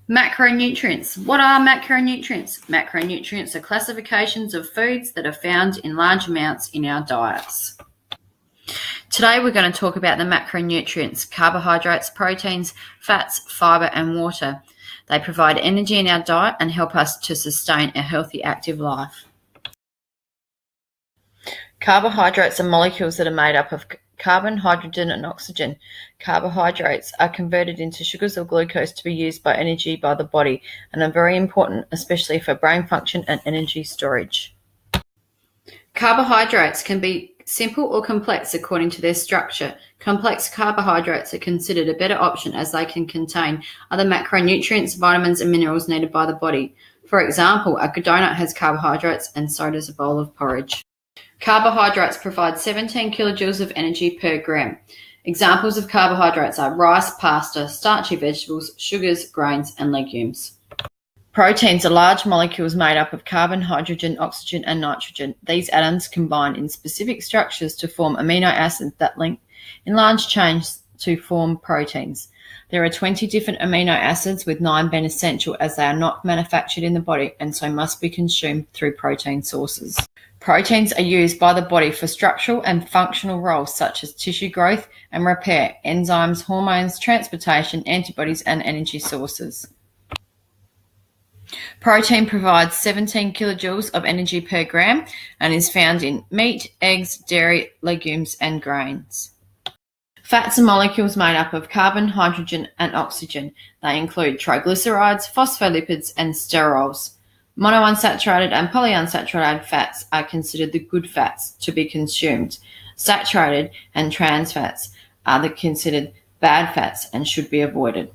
Macronutrients. What are macronutrients? Macronutrients are classifications of foods that are found in large amounts in our diets. Today we're going to talk about the macronutrients: carbohydrates, proteins, fats, fibre and water. They provide energy in our diet and help us to sustain a healthy, active life. Carbohydrates are molecules that are made up of carbon, hydrogen and oxygen. Carbohydrates are converted into sugars or glucose to be used by energy by the body and are very important, especially for brain function and energy storage. Carbohydrates can be simple or complex according to their structure. Complex carbohydrates are considered a better option as they can contain other macronutrients, vitamins and minerals needed by the body. For example, a donut has carbohydrates and so does a bowl of porridge. Carbohydrates provide 17 kilojoules of energy per gram. Examples of carbohydrates are rice, pasta, starchy vegetables, sugars, grains, and legumes. Proteins are large molecules made up of carbon, hydrogen, oxygen, and nitrogen. These atoms combine in specific structures to form amino acids that link in large chains to form proteins. There are 20 different amino acids, with 9 being essential as they are not manufactured in the body and so must be consumed through protein sources. Proteins are used by the body for structural and functional roles such as tissue growth and repair, enzymes, hormones, transportation, antibodies, and energy sources. Protein provides 17 kilojoules of energy per gram and is found in meat, eggs, dairy, legumes, and grains. Fats are molecules made up of carbon, hydrogen, and oxygen. They include triglycerides, phospholipids, and sterols. Monounsaturated and polyunsaturated fats are considered the good fats to be consumed. Saturated and trans fats are considered bad fats and should be avoided.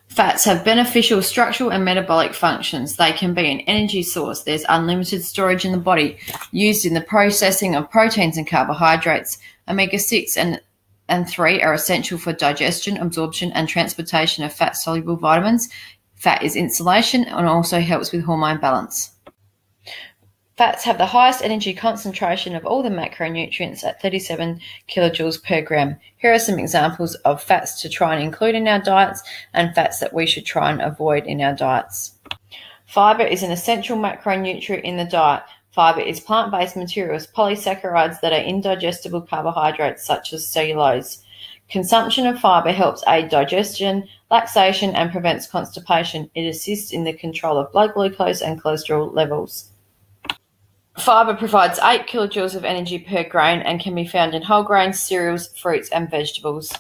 Fats have beneficial structural and metabolic functions. They can be an energy source. There's unlimited storage in the body, used in the processing of proteins and carbohydrates. Omega-6 and 3 are essential for digestion, absorption, and transportation of fat-soluble vitamins. Fat is insulation and also helps with hormone balance. Fats have the highest energy concentration of all the macronutrients at 37 kilojoules per gram. Here are some examples of fats to try and include in our diets and fats that we should try and avoid in our diets. Fibre is an essential macronutrient in the diet. Fibre is plant-based materials, polysaccharides that are indigestible carbohydrates such as cellulose. Consumption of fibre helps aid digestion, laxation, and prevents constipation. It assists in the control of blood glucose and cholesterol levels. Fibre provides 8 kilojoules of energy per grain and can be found in whole grains, cereals, fruits, and vegetables.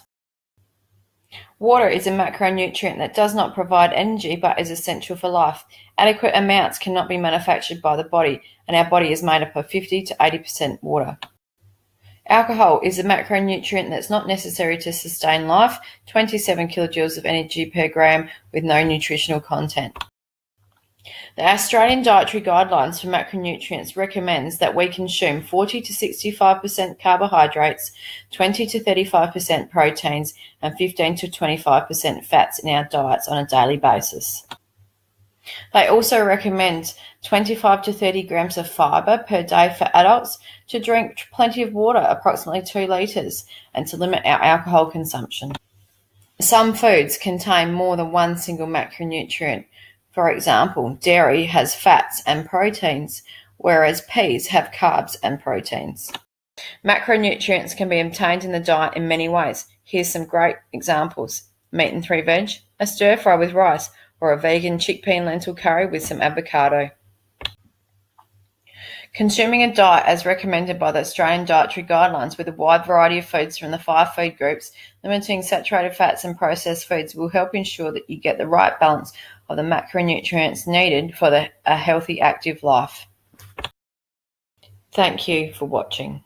Water is a macronutrient that does not provide energy but is essential for life. Adequate amounts cannot be manufactured by the body, and our body is made up of 50 to 80% water. Alcohol is a macronutrient that's not necessary to sustain life, 27 kilojoules of energy per gram with no nutritional content. The Australian Dietary Guidelines for Macronutrients recommends that we consume 40 to 65% carbohydrates, 20 to 35% proteins, and 15 to 25% fats in our diets on a daily basis. They also recommend 25 to 30 grams of fibre per day for adults, to drink plenty of water, approximately 2 litres, and to limit our alcohol consumption. Some foods contain more than one single macronutrient. For example, dairy has fats and proteins, whereas peas have carbs and proteins. Macronutrients can be obtained in the diet in many ways. Here's some great examples: meat and 3 veg, a stir fry with rice, or a vegan chickpea and lentil curry with some avocado. Consuming a diet as recommended by the Australian Dietary Guidelines with a wide variety of foods from the 5 food groups, limiting saturated fats and processed foods, will help ensure that you get the right balance of the macronutrients needed for a healthy, active life. Thank you for watching.